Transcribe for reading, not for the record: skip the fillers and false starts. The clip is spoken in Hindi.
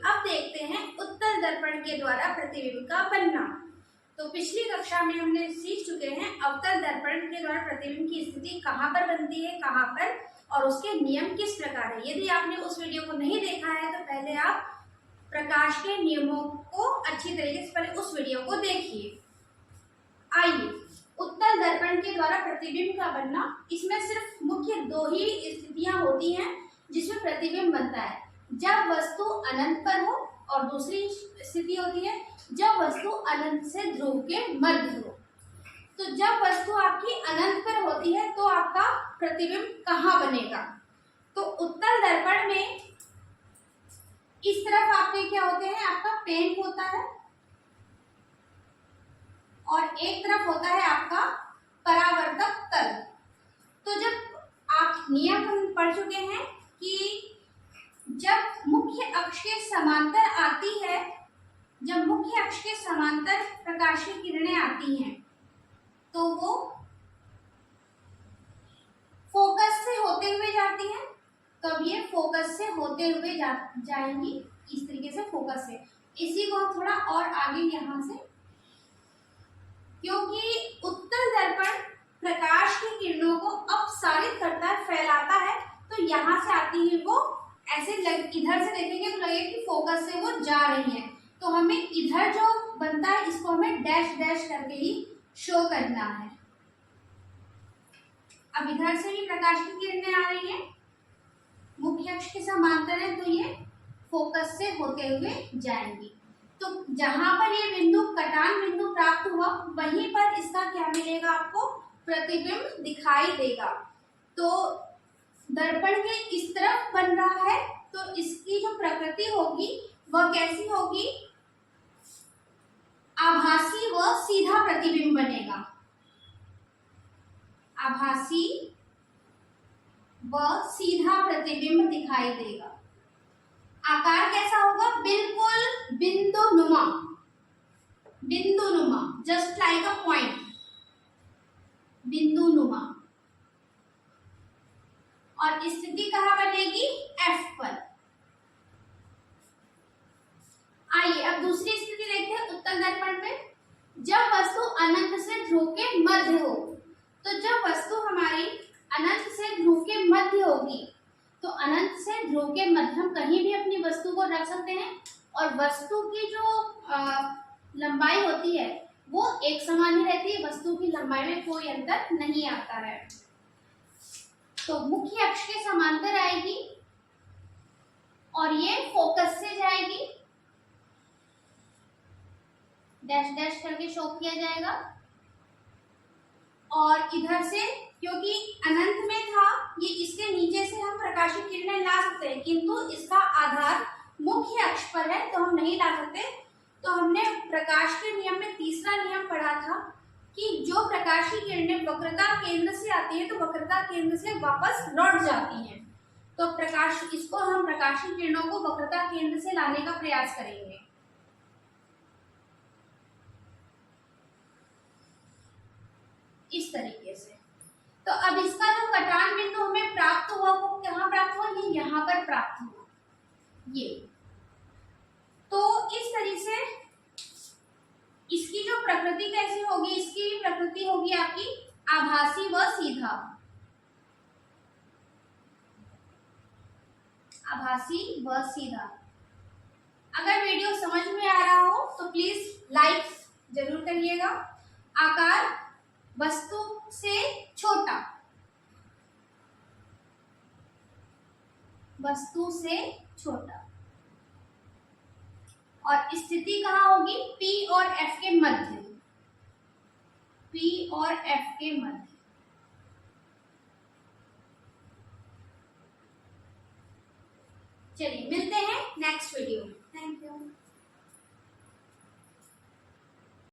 अब देखते हैं उत्तल दर्पण के द्वारा प्रतिबिंब का बनना। तो पिछली कक्षा में हमने सीख चुके हैं अवतल दर्पण के द्वारा प्रतिबिंब की स्थिति कहाँ पर बनती है, कहाँ पर, और उसके नियम किस प्रकार है। यदि आपने उस वीडियो को नहीं देखा है तो पहले आप प्रकाश के नियमों को अच्छी तरीके से पहले उस वीडियो को देखिए। आइए, उत्तल दर्पण के द्वारा प्रतिबिंब का बनना, इसमें सिर्फ मुख्य दो ही स्थितियां होती हैं जिसमें प्रतिबिंब बनता है। जब वस्तु अनंत पर हो और दूसरी स्थिति होती है जब वस्तु अनंत से ध्रुव के मध्य हो। तो जब वस्तु आपकी अनंत पर होती है तो आपका प्रतिबिंब कहाँ बनेगा? तो उत्तल दर्पण में इस तरफ आपके क्या होते हैं, आपका पेन होता है और एक तरफ होता है आपका परावर्तक तल। तो जब आप नियम पढ़ चुके हैं कि जब मुख्य अक्ष के समांतर आती है, जब मुख्य अक्ष के समांतर प्रकाश की किरणें आती हैं तो वो फोकस से होते हुए जाती हैं। तो अब ये फोकस से होते हुए जाएंगी इस तरीके से, फोकस से। इसी को हम थोड़ा और आगे यहाँ से, क्योंकि उत्तल दर्पण प्रकाश की किरणों को अपसारित करता है, फैलाता है, तो यहाँ से आती है वो ऐसे इधर से देखेंगे तो लगेगा कि फोकस से वो जा रही है। तो हमें इधर जो बनता है इसको हमें डैश डैश करके ही शो करना है। अब इधर से भी प्रकाश की किरणें आ रही हैं, मुख्य अक्ष के समांतर है तो ये फोकस से होते हुए जाएंगी। तो जहां पर ये बिंदु कटान बिंदु प्राप्त हुआ वहीं पर इसका क्या मिलेगा, आपको प्रतिबिंब दिखाई देगा। तो दर्पण के इस तरफ बन रहा है तो इसकी जो प्रकृति होगी वह कैसी होगी, आभासी व सीधा प्रतिबिंब बनेगा। आभासी व सीधा प्रतिबिंब दिखाई देगा। आकार कैसा होगा, बिल्कुल बिंदुनुमा, बिंदुनुमा, जस्ट लाइक अ पॉइंट, बिंदुनुमा। और स्थिति कहाँ बनेगी, एफ पर। आइए अब दूसरी स्थिति देखते हैं उत्तल दर्पण में। जब वस्तु अनंत से ध्रुव के मध्य हो, तो जब वस्तु हमारी अनंत से ध्रुव के मध्य होगी तो अनंत से ध्रुव के मध्य हम कहीं भी अपनी वस्तु को रख सकते हैं और वस्तु की जो लंबाई होती है वो एक समान ही रहती है, वस्तु की लंबाई में कोई अंतर नहीं आता है। तो मुख्य अक्ष के समांतर आएगी और ये फोकस से जाएगी, डैश डैश करके शो किया जाएगा। और इधर से क्योंकि अनंत में था, ये इसके नीचे से हम प्रकाश की किरणें ला सकते हैं, किंतु इसका आधार मुख्य अक्ष पर है तो हम नहीं ला सकते। तो हमने प्रकाश के नियम में तीसरा नियम पढ़ा था कि जो प्रकाश की किरणें वक्रता केंद्र से आती है तो वक्रता केंद्र से वापस लौट जाती हैं। तो इसको हम प्रकाश की किरणों को वक्रता केंद्र से लाने का प्रयास करेंगे। इस तरीके से। तो अब इसका जो कटान बिंदु हमें प्राप्त हुआ वो कहाँ प्राप्त हुआ, ये यहाँ पर प्राप्त हुआ, ये। तो इस तरीके से इसकी जो प्रकृति कैसी होगी, इसकी प्रकृति होगी आपकी आभासी व सीधा, आभासी व सीधा। अगर वीडियो समझ में आ रहा हो तो प्लीज लाइक जरूर करिएगा। आकार वस्तु से छोटा, वस्तु से छोटा। और स्थिति कहाँ होगी, P और F के मध्य, P और F के मध्य। चलिए मिलते हैं नेक्स्ट वीडियो में। Thank you.